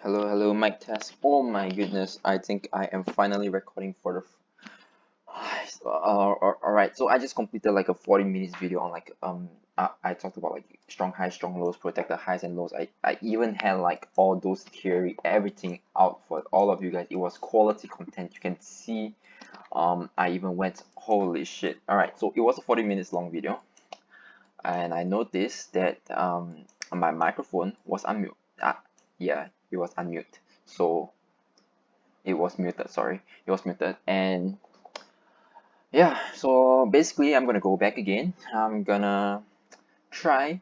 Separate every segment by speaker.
Speaker 1: Hello, mic test. Oh my goodness, I think I am finally recording for the. Alright, so I just completed like a 40 minutes video on I talked about like strong highs, strong lows, protect the highs and lows. I even had like all those theory, everything out for all of you guys. It was quality content. You can see I even went holy shit. Alright, so it was a 40 minutes long video, and I noticed that my microphone was unmute. Yeah, it was unmute. So it was muted, sorry. It was muted. And yeah, so basically I'm gonna go back again. I'm gonna try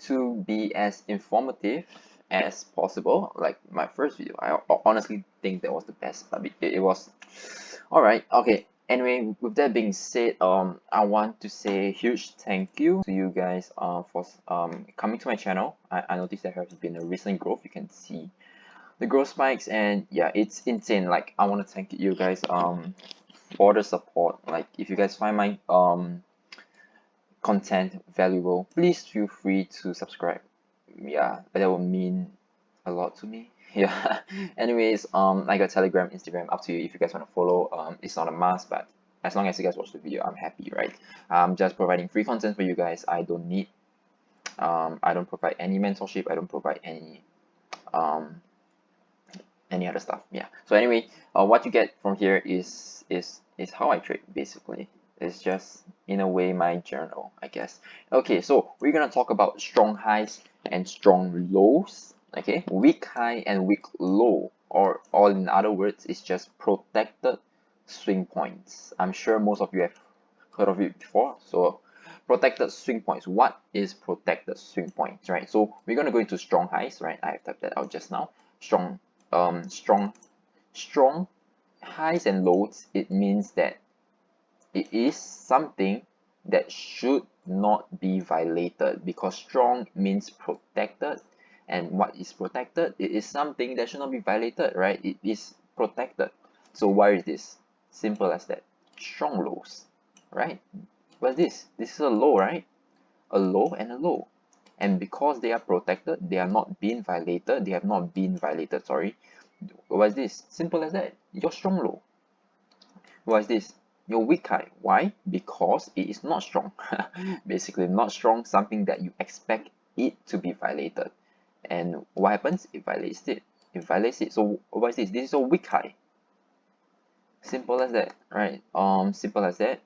Speaker 1: to be as informative as possible, like my first video. I honestly think that was the best, but it was all right. Okay, anyway, with that being said, I want to say a huge thank you to you guys for coming to my channel. I noticed there has been a recent growth. You can see the growth spikes, and yeah, it's insane. Like, I want to thank you guys for the support. Like, if you guys find my content valuable, please feel free to subscribe. Yeah, that will mean a lot to me. Yeah. Anyways, I got Telegram, Instagram, up to you if you guys want to follow. It's not a must, but as long as you guys watch the video, I'm happy, right? I'm just providing free content for you guys. I don't need I don't provide any mentorship. I don't provide um any other stuff. Yeah. So anyway, what you get from here is how I trade basically. It's just in a way my journal, I guess. Okay, so we're gonna talk about strong highs and strong lows. Okay, weak high and weak low, or in other words, it's just protected swing points. I'm sure most of you have heard of it before. So protected swing points. What is protected swing points, right? So we're gonna go into strong highs, right? I have typed that out just now. Strong strong strong highs and lows, it means that it is something that should not be violated, because strong means protected, and what is protected, it is something that should not be violated, right? It is protected. So why is this? Simple as that. Strong lows, right? What's this is a low, right? A low and a low, and because they are protected, they are not being violated, they have not been violated, sorry. What is this? Simple as that. Your strong low. What is this? Your weak high. Why? Because it is not strong. Basically, not strong, something that you expect it to be violated. And what happens? It violates it. It violates it. So what is this? This is a weak high. Simple as that, right? Simple as that.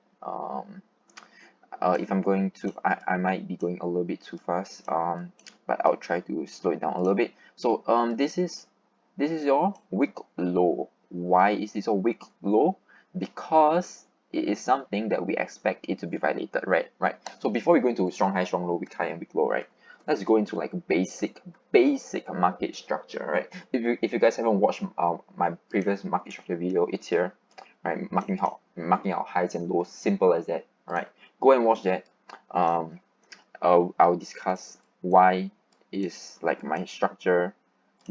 Speaker 1: If I'm going to, I might be going a little bit too fast. But I'll try to slow it down a little bit. So this is your weak low. Why is this a weak low? Because it is something that we expect it to be violated, right? Right. So before we go into strong high, strong low, weak high, and weak low, right? Let's go into like basic market structure, right? If you guys haven't watched my previous market structure video, it's here, right? Marking out highs and lows, simple as that, right? Go and watch that. Um, I'll discuss why is like my structure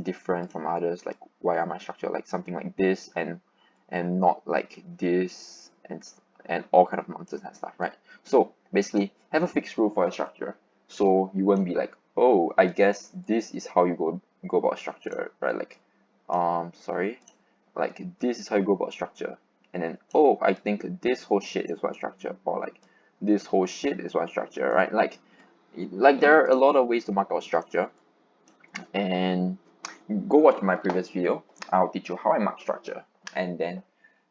Speaker 1: different from others, like why are my structure like something like this and not like this, and all kind of nonsense and stuff, right? So basically, have a fixed rule for your structure, so you won't be like, oh, I guess this is how you go about structure, right? Like, sorry, like this is how you go about structure, and then, oh, I think this whole shit is what structure, or like this whole shit is what structure, right? Like there are a lot of ways to mark out structure, and go watch my previous video. I'll teach you how I mark structure, and then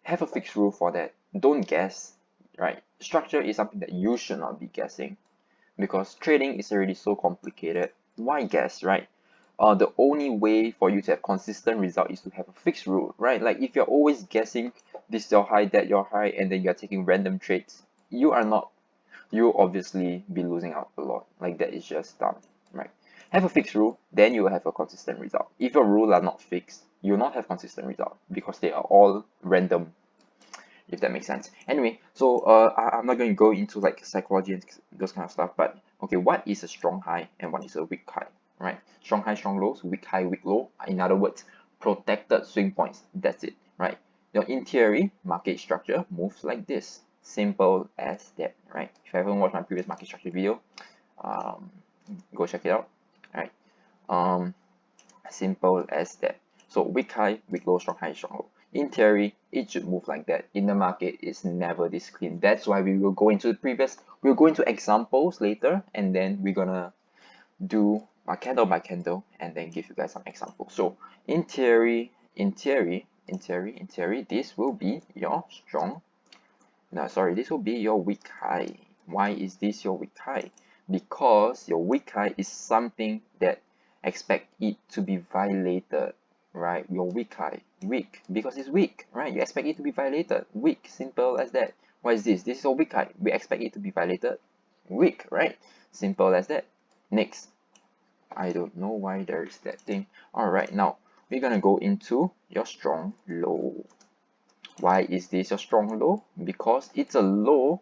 Speaker 1: have a fixed rule for that. Don't guess, right? Structure is something that you should not be guessing, because trading is already so complicated. Why guess, right? The only way for you to have consistent result is to have a fixed rule, right? Like if you're always guessing this is your high, that your high, and then you're taking random trades, you obviously be losing out a lot. Like that is just dumb, right? Have a fixed rule, then you will have a consistent result. If your rules are not fixed, you will not have consistent result because they are all random, if that makes sense. Anyway, so I'm not going to go into like psychology and those kind of stuff, but okay, what is a strong high and what is a weak high, right? Strong high, strong lows, weak high, weak low. In other words, protected swing points. That's it, right? Now, in theory, market structure moves like this. Simple as that, right? If you haven't watched my previous market structure video, um, go check it out. All right. Simple as that. So weak high, weak low, strong high, strong low. In theory, it should move like that. In the market, it's never this clean. That's why we'll go into examples later, and then we're gonna do candle by candle and then give you guys some examples. So in theory, this will be your strong. No, sorry, this will be your weak high. Why is this your weak high? Because your weak high is something that expect it to be violated, right? Your weak high, weak, because it's weak, right? You expect it to be violated, weak, simple as that. What is this? This is a weak high. We expect it to be violated, weak, right? Simple as that. Next, I don't know why there is that thing. All right, now we're gonna go into your strong low. Why is this a strong low? Because it's a low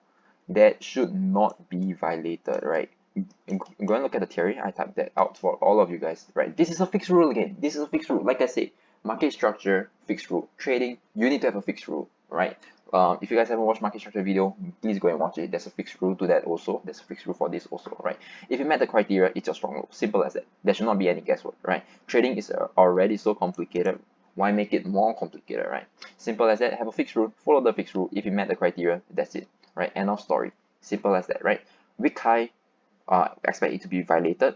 Speaker 1: that should not be violated, right? Go and look at the theory. I typed that out for all of you guys, right? This is a fixed rule again. This is a fixed rule. Like I said, market structure, fixed rule. Trading, you need to have a fixed rule, right? If you guys haven't watched market structure video, please go and watch it. There's a fixed rule to that also. There's a fixed rule for this also, right? If you met the criteria, it's a strong low. Simple as that. There should not be any guesswork, right? Trading is already so complicated. Why make it more complicated, right? Simple as that. Have a fixed rule. Follow the fixed rule. If you met the criteria, that's it, right? End of story. Simple as that, right? Weak high, expect it to be violated.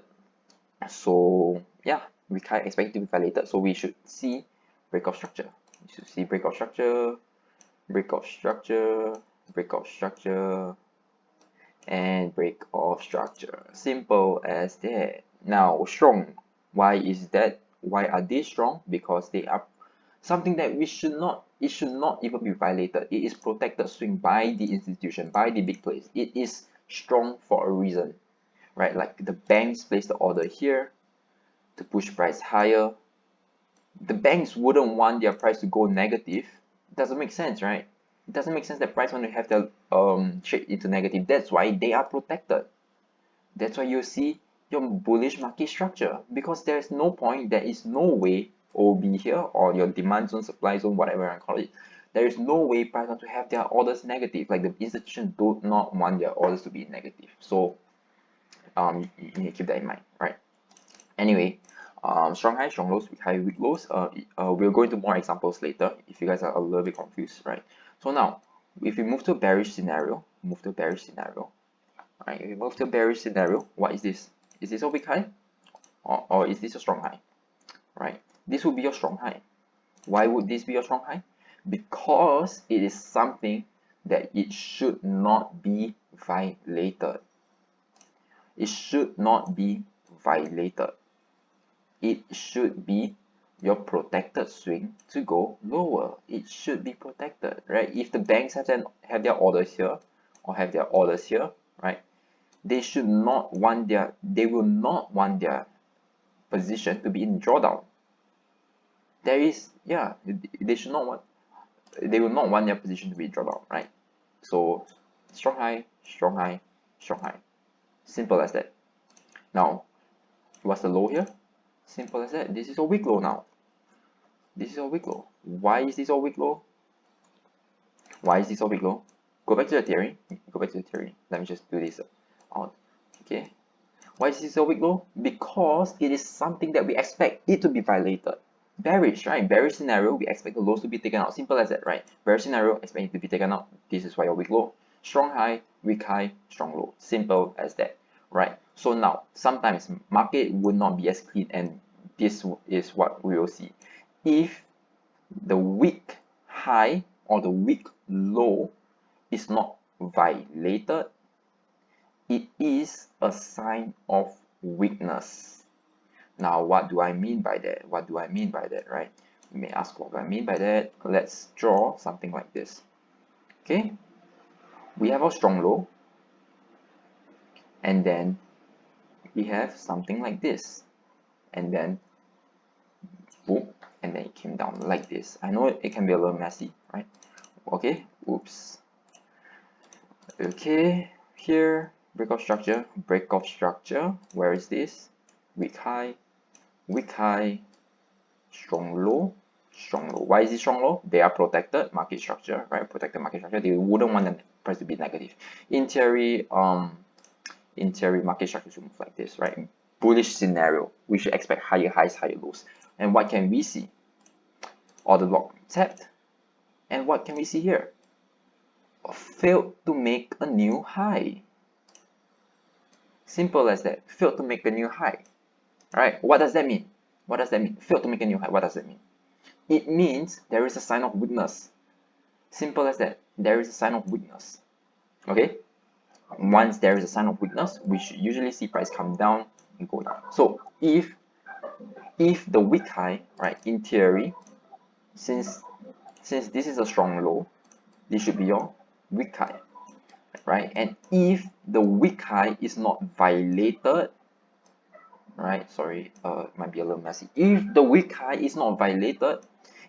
Speaker 1: So yeah, we can't expect it to be violated. So we should see breakout structure. You should see breakout structure, breakout structure, breakout structure, and breakout structure. Simple as that. Now strong. Why is that? Why are they strong? Because they are something that we should not. It should not even be violated. It is protected swing by the institution, by the big players. It is strong for a reason, right? Like the banks place the order here to push price higher. The banks wouldn't want their price to go negative. It doesn't make sense, right? It doesn't make sense that price want to have their trade into negative. That's why they are protected. That's why you see your bullish market structure, because there is no point, there is no way OB here, or your demand zone, supply zone, whatever I call it. There is no way price want to have their orders negative. Like the institution do not want their orders to be negative. So you need to keep that in mind, right? Anyway, strong highs, strong lows, weak high, weak lows. We'll go into more examples later if you guys are a little bit confused, right? So now, if we move to a bearish scenario, right? If we move to a bearish scenario, what is this? Is this a weak high, or is this a strong high, right? This would be your strong high. Why would this be a strong high? Because it is something that it should not be violated. It should not be violated. It should be your protected swing to go lower. It should be protected, right? If the banks have their orders here, or have their orders here, right? They will not want their position to be in drawdown. They will not want their position to be in drawdown, right? So strong high, strong high, strong high. Simple as that. Now, what's the low here? Simple as that. This is a weak low now. This is a weak low. Why is this a weak low? Why is this a weak low? Go back to the theory. Let me just do this out. Okay. Why is this a weak low? Because it is something that we expect it to be violated. Bearish, right? Bearish scenario, we expect the lows to be taken out. Simple as that, right? Bearish scenario, expect it to be taken out. This is why a weak low. Strong high, weak high, strong low. Simple as that, right? So now, sometimes market would not be as clean, and this is what we will see. If the weak high or the weak low is not violated, it is a sign of weakness. Now, what do I mean by that? Right? You may ask, what do I mean by that? Let's draw something like this. Okay, we have a strong low, and then we have something like this, and then boom, and then it came down like this. I know it can be a little messy, right? Okay, oops. Okay, here, breakout structure. Where is this? Weak high, strong low, strong low. Why is it strong low? They are protected market structure, right? Protected market structure. They wouldn't want the price to be negative. In theory, market structure should move like this, right? bullish scenario. We should expect higher highs, higher lows. And what can we see? Order block tapped. And what can we see here? Failed to make a new high. Simple as that. Failed to make a new high. Alright, what does that mean? What does that mean? Failed to make a new high. What does that mean? It means there is a sign of weakness. Simple as that. There is a sign of weakness. Okay? Once there is a sign of weakness, we should usually see price come down and go down. So if the weak high, right, in theory, since this is a strong low, this should be your weak high, right? And if the weak high is not violated, right, sorry, it might be a little messy. If the weak high is not violated,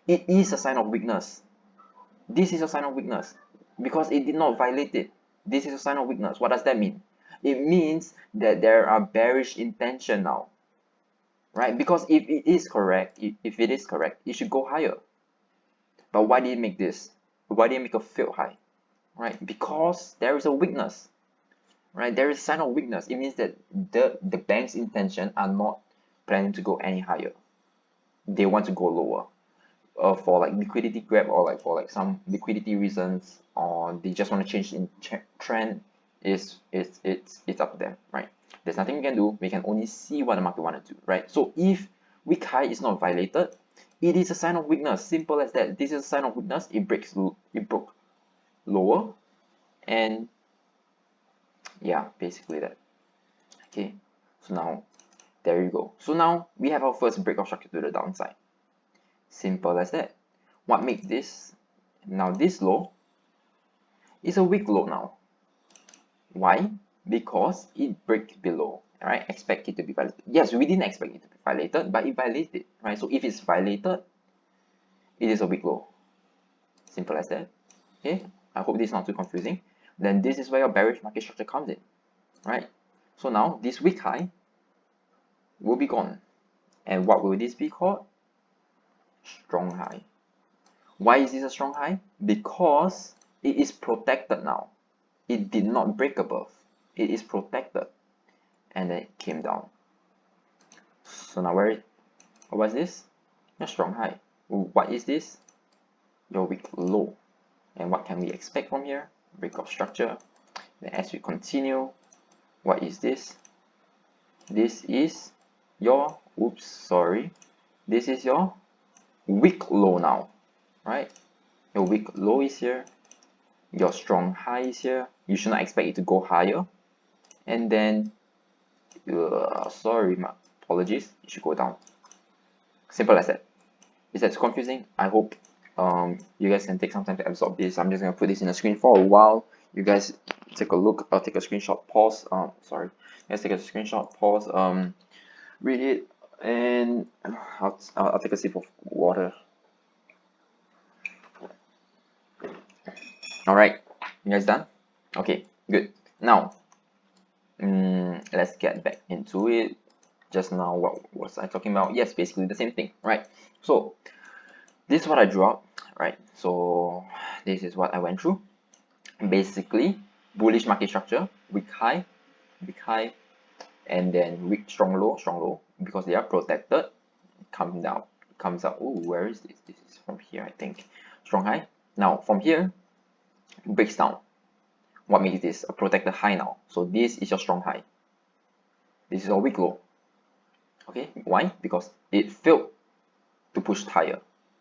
Speaker 1: it is a sign of weakness. This is a sign of weakness because it did not violate it. This is a sign of weakness. What does that mean? It means that there are bearish intention now, right? Because if it is correct, if it is correct, it should go higher. But why did it make this? Why did it make a failed high? Right? Because there is a weakness, right? There is a sign of weakness. It means that the bank's intention are not planning to go any higher. They want to go lower. For like liquidity grab or like for like some liquidity reasons, or they just want to change in trend, it's up to them, right? There's nothing we can do. We can only see what the market want to do, right? So if weak high is not violated, it is a sign of weakness. Simple as that. This is a sign of weakness. It broke lower, and yeah, basically that. Okay, so now there you go. So now we have our first break of structure to the downside. Simple as that. What makes this? Now this low is a weak low now. Why? Because it breaks below. Alright, expect it to be violated. Yes, we didn't expect it to be violated, but it violated, right? So if it's violated, it is a weak low. Simple as that. Okay, I hope this is not too confusing. Then this is where your bearish market structure comes in, right? So now this weak high will be gone. And what will this be called? Strong high. Why is this a strong high? Because it is protected now. It did not break above. It is protected. And then it came down. So now what was this? Your strong high. What is this? Your weak low. And what can we expect from here? Break of structure. Then as we continue, what is this? This is your, oops, sorry. This is your weak low now, right? Your weak low is here. Your strong high is here. You should not expect it to go higher. And then, sorry, my apologies, it should go down. Simple as that. Is that too confusing? I hope you guys can take some time to absorb this. I'm just gonna put this in the screen for a while. You guys take a look. I'll take a screenshot. Pause. Sorry. You guys take a screenshot. Pause. Read it, and I'll take a sip of water. All right. You guys done? Okay. Good. Now, let's get back into it. Just now, what was I talking about? Yes, basically the same thing, right? So this is what I drew up, right? So this is what I went through. Basically, bullish market structure, weak high, and then weak strong low, because they are protected. Comes down, comes up. Oh, where is this? This is from here, I think. Strong high. Now from here, breaks down. What makes this a protected high now? So this is your strong high. This is your weak low. Okay, why? Because it failed to push higher.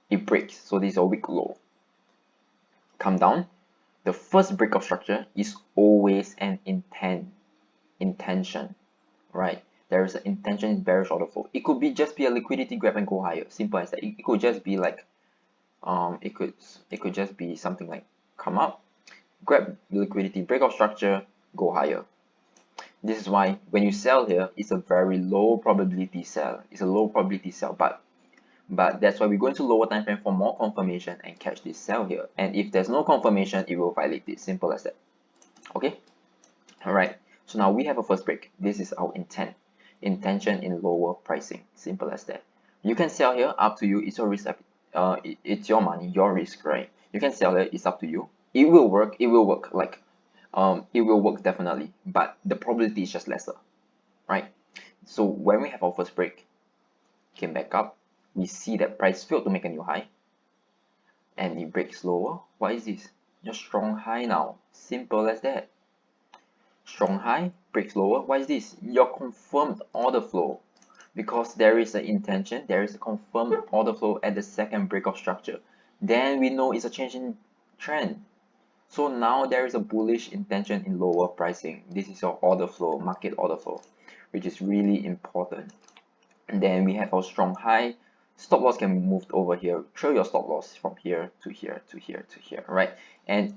Speaker 1: It breaks, so this is a weak low. Come down. The first break of structure is always an intention, right? There is an intention in bearish order flow. It could be just be a liquidity grab and go higher. Simple as that. It could just be like, it could just be something like come up, grab liquidity, break of structure, go higher. This is why when you sell here, it's a very low probability sell. It's a low probability sell, but that's why we go into lower time frame for more confirmation and catch this sell here. And if there's no confirmation, it will violate it. Simple as that. Okay. All right. So now we have a first break. This is our intention in lower pricing. Simple as that. You can sell here, up to you. It's your risk. It's your money, your risk, right? You can sell it. It's up to you. It will work. It will work. Like, it will work definitely, but the probability is just lesser, right? So when we have our first break, came back up, we see that price failed to make a new high, and it breaks lower. What is this? Just strong high now. Simple as that. Strong high, breaks lower. What is this? Your confirmed order flow. Because there is an intention, there is a confirmed order flow at the second break of structure. Then we know it's a change in trend. So now there is a bullish intention in lower pricing. This is your order flow, market order flow, which is really important. And then we have our strong high. Stop loss can be moved over here. Trail your stop loss from here to here to here to here, right? And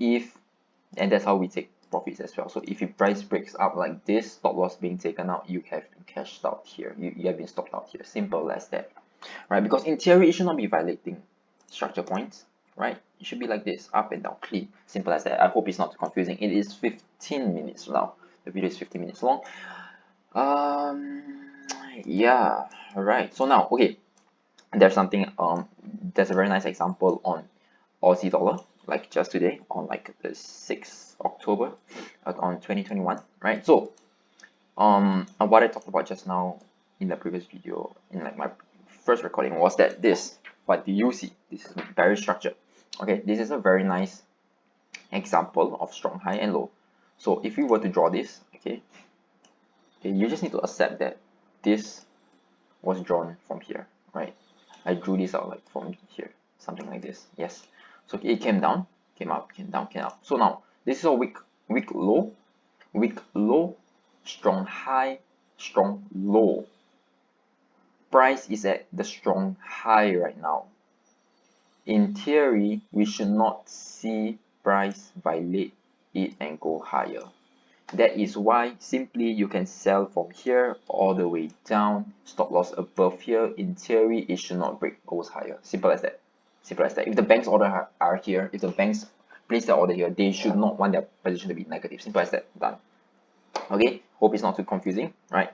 Speaker 1: that's how we take profits as well. So if your price breaks up like this, stop loss being taken out, you have cashed out here. You have been stopped out here. Simple as that, right? Because in theory, it should not be violating structure points, right? It should be like this, up and down, clean. Simple as that. I hope it's not too confusing. It is 15 minutes now. The video is 15 minutes long. Yeah, all right. So now, okay, there's something there's a very nice example on Aussie dollar, like just today on like the 6th October on 2021, right? So what I talked about just now in the previous video, in like my first recording, was that this, what do you see? This is very structured. Okay, this is a very nice example of strong high and low. So if we were to draw this, okay, you just need to accept that this was drawn from here, right? I drew this out like from here, something like this. Yes. So it came down, came up, came down, came up. So now this is a weak low, strong high, strong low. Price is at the strong high right now. In theory, we should not see price violate it and go higher. That is why simply you can sell from here all the way down, stop loss above here. In theory, it should not break, goes higher. Simple as that. Simple as that. If the banks order are here, if the banks place their order here, they should not want their position to be negative. Simple as that. Done. Okay. Hope it's not too confusing, right?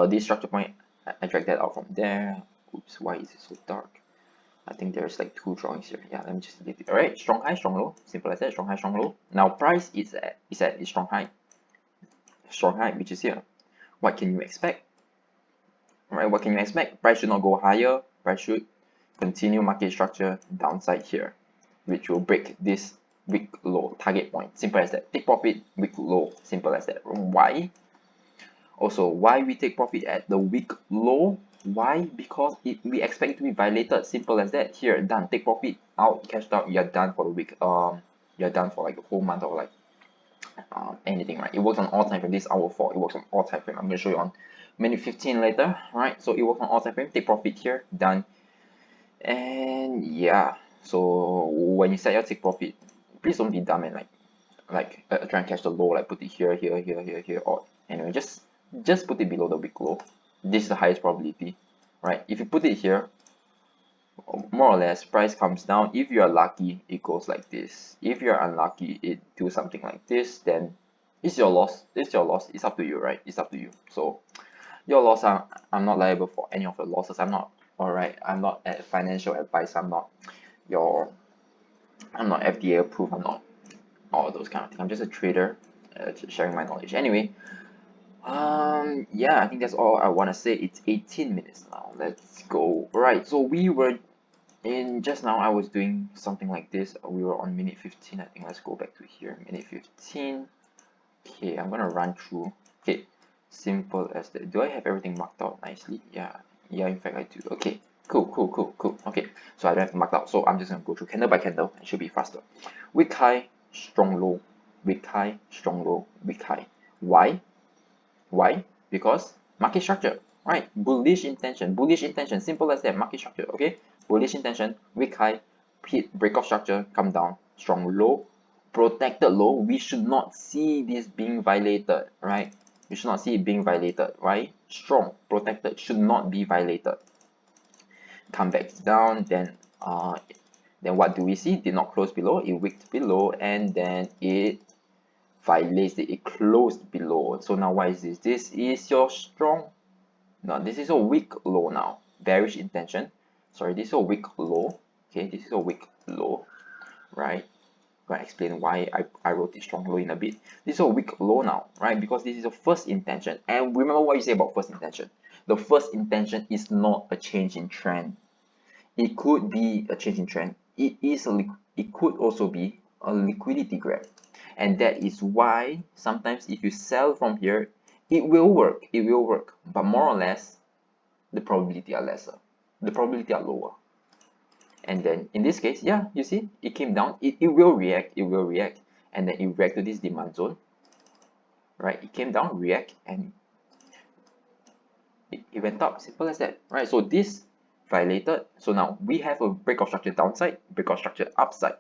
Speaker 1: This structure point, I dragged that out from there. Oops, why is it so dark? I think there's like two drawings here. Yeah, let me just delete it. All right, strong high, strong low. Simple as that. Strong high, strong low. Now price is at strong high, which is here. What can you expect? All right, what can you expect? Price should not go higher. Price should continue market structure downside here, which will break this weak low target point. Simple as that. Take profit, weak low. Simple as that. Why? Also, why we take profit at the weak low? Why? Because we expect it to be violated. Simple as that. Here, done. Take profit, out, cashed out. You're done for the week. You're done for like a whole month or like anything, right? It works on all time frame. This is hour 4. It works on all time frame. I'm going to show you on minute 15 later, right? So it works on all time frame. Take profit here, done. And yeah, so when you set your take profit, please don't be dumb and like try and catch the low, like put it here, or anyway, just put it below the weak low. This is the highest probability, right? If you put it here, more or less, price comes down. If you are lucky, it goes like this. If you're unlucky, it do something like this. Then it's your loss. It's your loss. It's up to you, right? It's up to you. So your loss, I'm not liable for any of the losses. I'm not, all right. I'm not a financial advice. I'm not FDA approved. I'm not all those kind of things. I'm just a trader, sharing my knowledge. Anyway, yeah, I think that's all I want to say. It's 18 minutes now. Let's go. Right, so we were in just now. I was doing something like this. We were on minute 15. I think let's go back to here. Minute 15. Okay, I'm gonna run through. Okay, simple as that. Do I have everything marked out nicely? Yeah, in fact I do. Okay, cool. Okay, so I don't have marked out, so I'm just gonna go through candle by candle. It should be faster. Weak high, strong low, weak high, strong low, weak high. Why? Because market structure, right? Bullish intention, simple as that. Market structure, okay? Bullish intention, weak high, hit breakout structure, come down, strong low, protected low. We should not see this being violated, right? We should not see it being violated, right? Strong, protected, should not be violated. Come back down, then what do we see? Did not close below, it wicked below, and then it violates it, it closed below. So now what is this? This is your strong, no, this is a weak low now. Bearish intention. Sorry, this is a weak low. Okay, this is a weak low, right? gonna explain why I wrote this strong low in a bit. This is a weak low now, right? Because this is a first intention. And remember what you say about first intention. The first intention is not a change in trend. It could be a change in trend. It could also be a liquidity grab. And that is why sometimes if you sell from here, it will work. It will work. But more or less, the probability are lesser. The probability are lower. And then in this case, yeah, you see, it came down. It will react. It will react. And then it react to this demand zone. Right? It came down, react, and it went up. Simple as that. Right? So this violated. So now we have a breakout structure downside, breakout structure upside.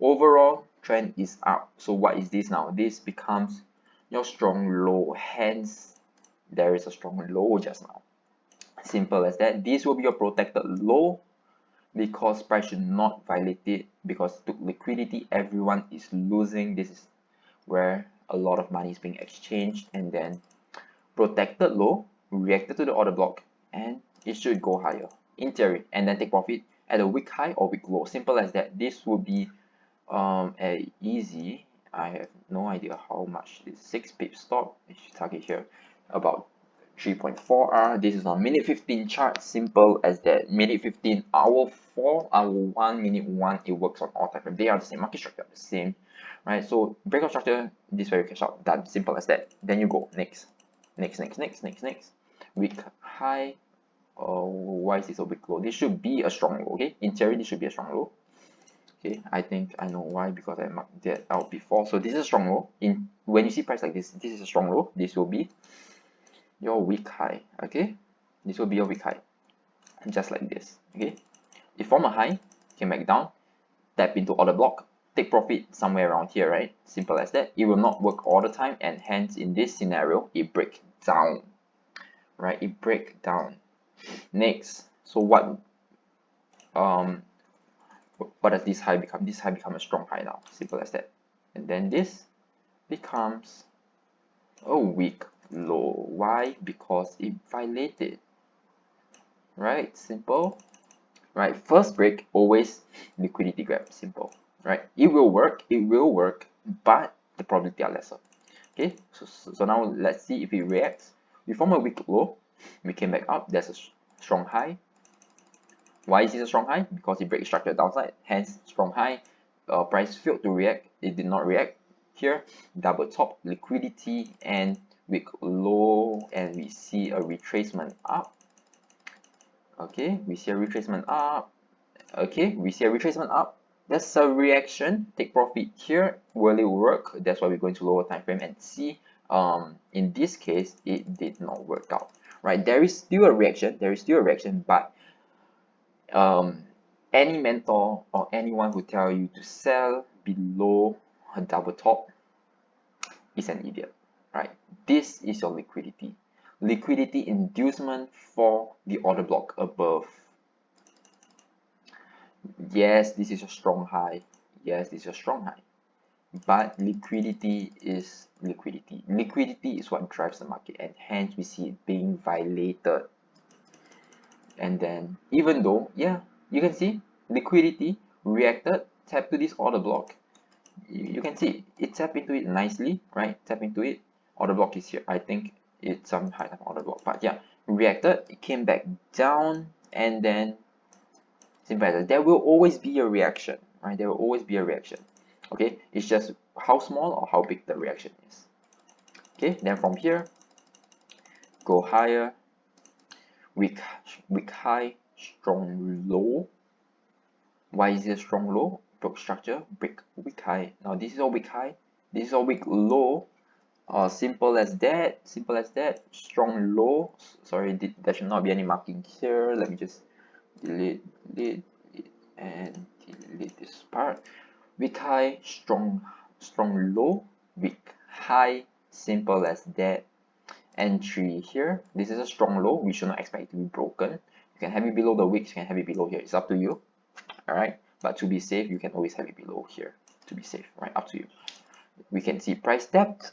Speaker 1: Overall trend is up. So what is this now? This becomes your strong low. Hence, there is a strong low just now. Simple as that. This will be your protected low because price should not violate it because to liquidity everyone is losing. This is where a lot of money is being exchanged, and then protected low reacted to the order block and it should go higher in theory, and then take profit at a weak high or weak low. Simple as that. This would be a easy, I have no idea how much this 6 pip stop. I should target here about 3.4R. This is on minute 15 chart. Simple as that. Minute 15, hour 4, hour 1, minute 1. It works on all time frame. They are the same. Market structure the same, right? So breakout structure, this very cash out. Done. Simple as that. Then you go next. Weak high. Why is this a weak low? This should be a strong low. Okay, in theory, this should be a strong low. Okay, I think I know why, because I marked that out before. So this is a strong low. In when you see price like this is a strong low. This will be your weak high. Okay, this will be your weak high, just like this. Okay, it form a high, came back down, tap into order block, take profit somewhere around here, right? Simple as that. It will not work all the time, and hence in this scenario it break down, right? It break down. Next, so what does this high become? This high become a strong high now. Simple as that. And then this becomes a weak low. Why? Because it violated, right? Simple. Right, first break always liquidity grab. Simple, right? It will work, but the probability are lesser. Okay, so now let's see if it reacts. We form a weak low, we came back up, there's a strong high. Why is this a strong high? Because it breaks structure downside, hence strong high. Price failed to react, it did not react. Here, double top, liquidity, and weak low, and we see a retracement up. Okay, we see a retracement up. Okay, we see a retracement up. That's a reaction. Take profit here. Will it work? That's why we're going to lower time frame and see. In this case, it did not work out. Right? There is still a reaction. But any mentor or anyone who tell you to sell below a double top is an idiot. Right? This is your liquidity. Liquidity inducement for the order block above. Yes, this is a strong high. Yes, this is a strong high. But liquidity is liquidity. Liquidity is what drives the market, and hence we see it being violated. And then even though, yeah, you can see liquidity reacted, tap to this order block. You can see it tap into it nicely, right? Tap into it. Order block is here. I think it's some high type order block, but yeah, reacted, it came back down, and then simple as that. There will always be a reaction, right? There will always be a reaction. Okay, it's just how small or how big the reaction is. Okay, then from here, go higher, weak high, strong low. Why is it a strong low? Broke structure, break weak high. Now this is a weak high, this is a weak low. Simple as that. Strong low. Sorry, there should not be any marking here. Let me just delete and delete this part. Weak high, strong low, weak high. Simple as that. Entry here. This is a strong low. We should not expect it to be broken. You can have it below the wicks, you can have it below here. It's up to you. Alright. But to be safe, you can always have it below here. To be safe, right? Up to you. We can see price taps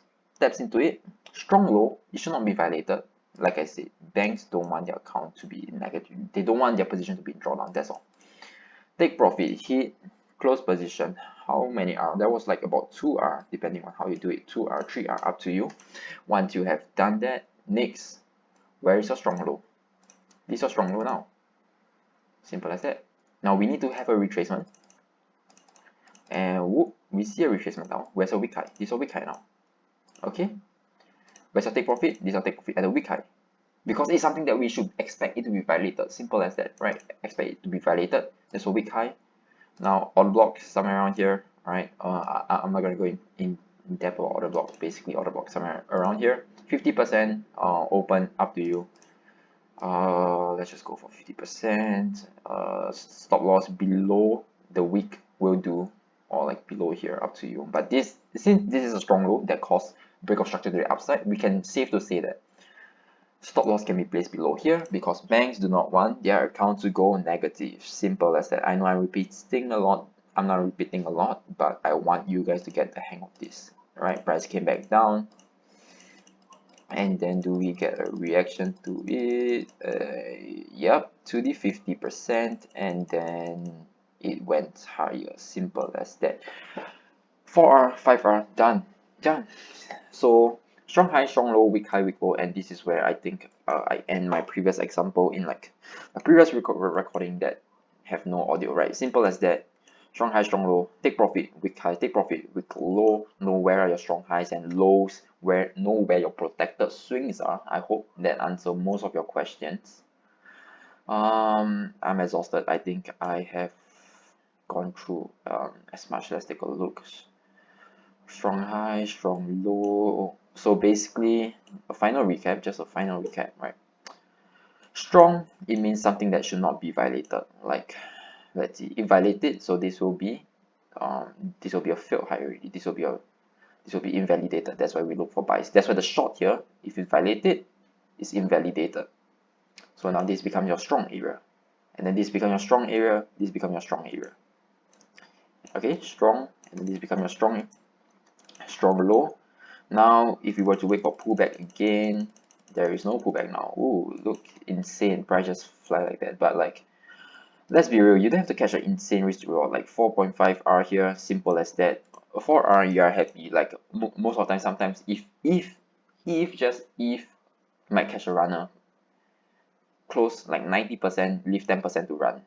Speaker 1: into it. Strong low. It should not be violated. Like I said, banks don't want their account to be negative. They don't want their position to be drawn down. That's all. Take profit, hit, close position. how many R? That was like about 2R, depending on how you do it. 2R, 3R, up to you. Once you have done that, next, where is your strong low? This is your strong low now. Simple as that. Now we need to have a retracement. And whoop, we see a retracement now. Where's a weak high? This is a weak high now. Okay. Where's your take profit? This is your take profit at a weak high. Because it's something that we should expect it to be violated. Simple as that, right? Expect it to be violated. There's a weak high. Now order block somewhere around here. Alright. I'm not gonna go in depth about order blocks. Basically order block somewhere around here. 50% open, up to you. Let's just go for 50%. Stop loss below the week will do, or like below here, up to you. But since this is a strong low that caused break of structure to the upside, we can safe to say that stop loss can be placed below here because banks do not want their account to go negative. Simple as that. I know I'm repeating a lot. I'm not repeating a lot, but I want you guys to get the hang of this. Right? Price came back down. And then do we get a reaction to it? Yep, to the 50%, and then it went higher. Simple as that. 4R, 5R, done. So strong high, strong low, weak high, weak low, and this is where I think I end my previous example in like a previous recording that have no audio, right? Simple as that. Strong high, strong low, take profit, weak high, take profit, weak low, know where are your strong highs and lows, know where your protected swings are. I hope that answers most of your questions. I'm exhausted. I think I have gone through as much. Let's take a look. Strong high, strong low. So basically a final recap, just a final recap, right? Strong, it means something that should not be violated. Like, let's see, if violated, so this will be a failed high already. This will be invalidated. That's why we look for buys. That's why the short here, if it's violated, is invalidated. So now this becomes your strong area, and then this becomes your strong area. This becomes your strong area. Okay, strong, and then this becomes your strong low. Now, if you were to wait for pullback again, there is no pullback now. Ooh, look, insane. Price just fly like that. But like, let's be real, you don't have to catch an insane risk to reward. Like 4.5R here, simple as that. 4R, you are happy. Like most of the time, sometimes if you might catch a runner, close like 90%, leave 10% to run.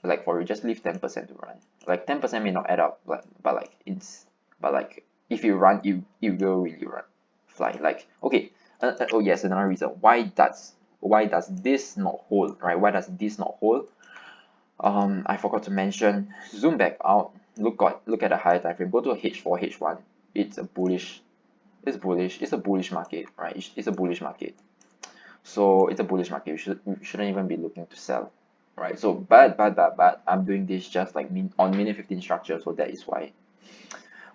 Speaker 1: Like for you, just leave 10% to run. Like 10% may not add up, but like if you run, it will really fly. Like okay, oh yes, another reason why does this not hold, right? Why does this not hold? I forgot to mention, zoom back out, look at the higher time frame, go to a H4, H1. It's a bullish market, right? It's a bullish market. So it's a bullish market. We shouldn't even be looking to sell, right? So but I'm doing this just like on minute 15 structure, so that is why.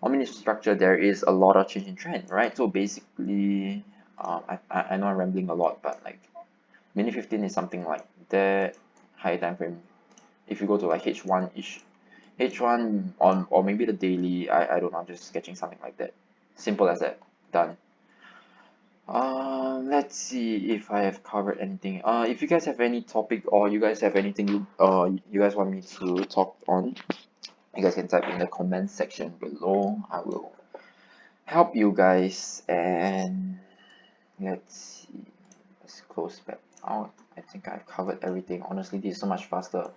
Speaker 1: On minute structure, there is a lot of change in trend, right? So basically, I know I'm rambling a lot, but like minute 15 is something like that. Higher time frame, if you go to like H1-ish, H1 on, or maybe the daily, I don't know, I'm just sketching something like that. Simple as that. Done. Let's see if I have covered anything. If you guys have any topic or you guys have anything you guys want me to talk on, you guys can type in the comment section below. I will help you guys. And let's see, let's close back out. I think I've covered everything. Honestly, this is so much faster.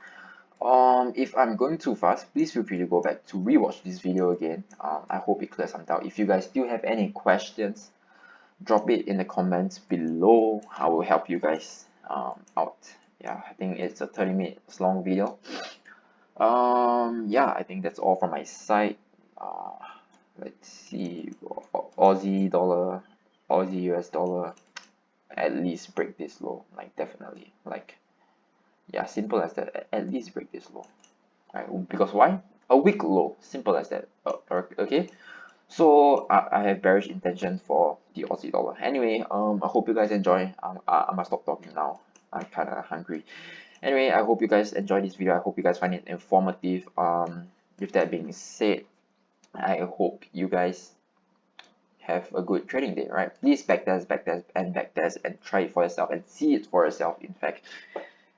Speaker 1: If I'm going too fast, please feel free to go back to rewatch this video again. I hope it clears some doubt. If you guys still have any questions, drop it in the comments below. I will help you guys out. Yeah, I think it's a 30 minutes long video. Yeah, I think that's all from my side. Let's see, Aussie dollar, Aussie US dollar, at least break this low, like definitely, like yeah, simple as that. At least break this low, right? Because why? A weak low, simple as that. Okay, so I have bearish intention for the Aussie dollar. Anyway, I hope you guys enjoy. I must stop talking now. I'm kind of hungry. Anyway, I hope you guys enjoy this video. I hope you guys find it informative. With that being said, I hope you guys have a good trading day, right? Please backtest, and try it for yourself and see it for yourself. In fact,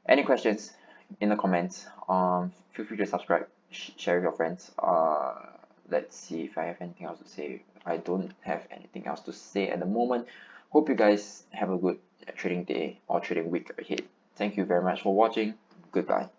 Speaker 1: any questions in the comments? Feel free to subscribe, share with your friends. let's see if I have anything else to say. I don't have anything else to say at the moment. Hope you guys have a good trading day or trading week ahead. Thank you very much for watching. Goodbye.